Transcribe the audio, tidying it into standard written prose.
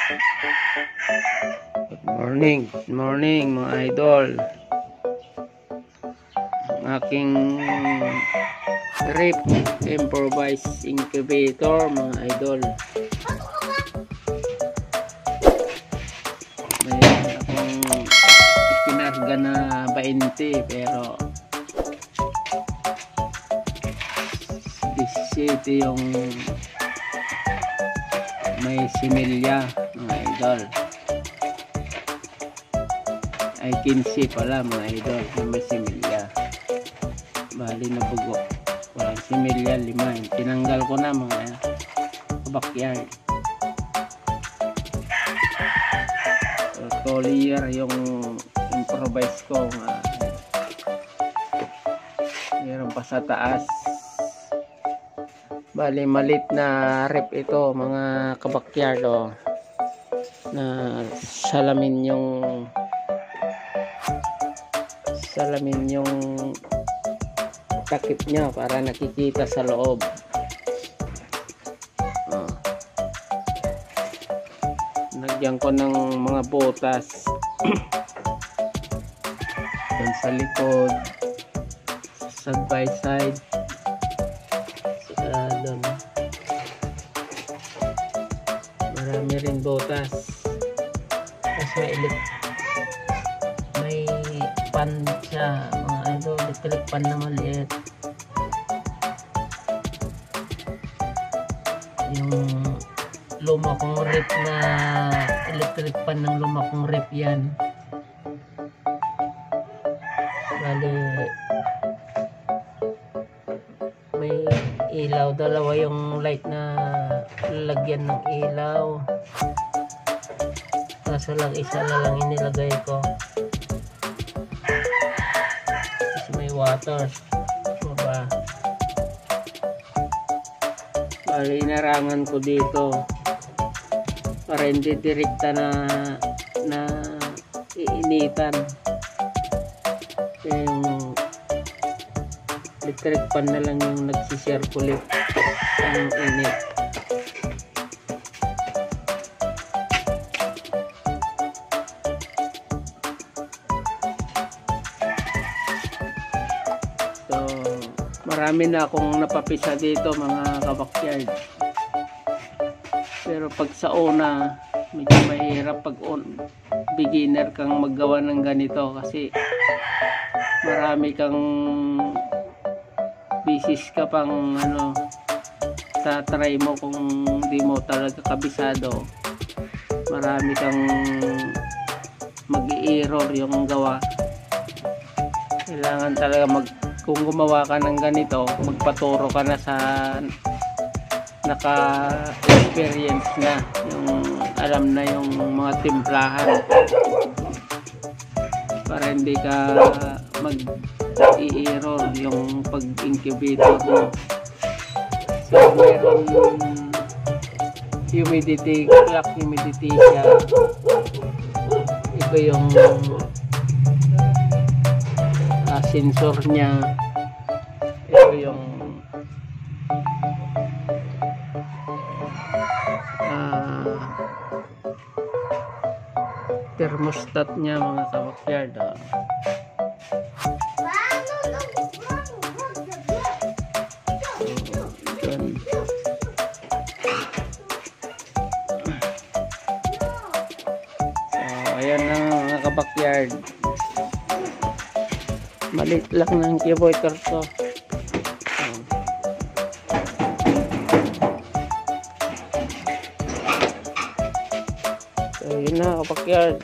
Good morning mga idol. Ang aking drip improvised incubator mga idol. May akong pinarga na 20 pero 17 yung may similya mga idol. Ay 15 pala mga idol na may similya. Bali na bugo. Walang similya, 5. Tinanggal ko na mga backyard. So, tolier yung improvise ko. Meron pa sa taas. Bali malit na rip ito mga kabakyard na salamin yung takip niya para nakikita sa loob. Nagyan ko ng mga butas dun sa likod, side by side, dun. Marami rin butas kasi may pan siya mga idol, electric pan na maliit. Yung luma kong rip na electric pan ng luma kong rip yan. Bali may ilaw, dalawa yung light na lalagyan ng ilaw, kaso lang isa na lang inilagay ko kasi may water baba. Bali inarangan ko dito para hindi direkta na iinitan. Yung electric pan na lang yung nagsisirculate ang init. So marami na akong napapisa dito mga kabakyard, pero pag sa una medyo mahirap pag beginner kang maggawa ng ganito kasi marami kang bisis ka pang tatry mo kung hindi mo talaga kabisado. Marami kang mag-i-error yung gawa. Kailangan talaga kung gumawa ka ng ganito, magpaturo ka na sa naka-experience na, yung alam na yung mga timplahan para hindi ka mag-i-error yung pag-incubator mo. So meron humidity, clock humidity siya. Ito yung sensor niya. Ito yung thermostat niya mga kabakyard. Ayan na mga kabakyard, maliit lang ng incubator to. So yun na kabakyard.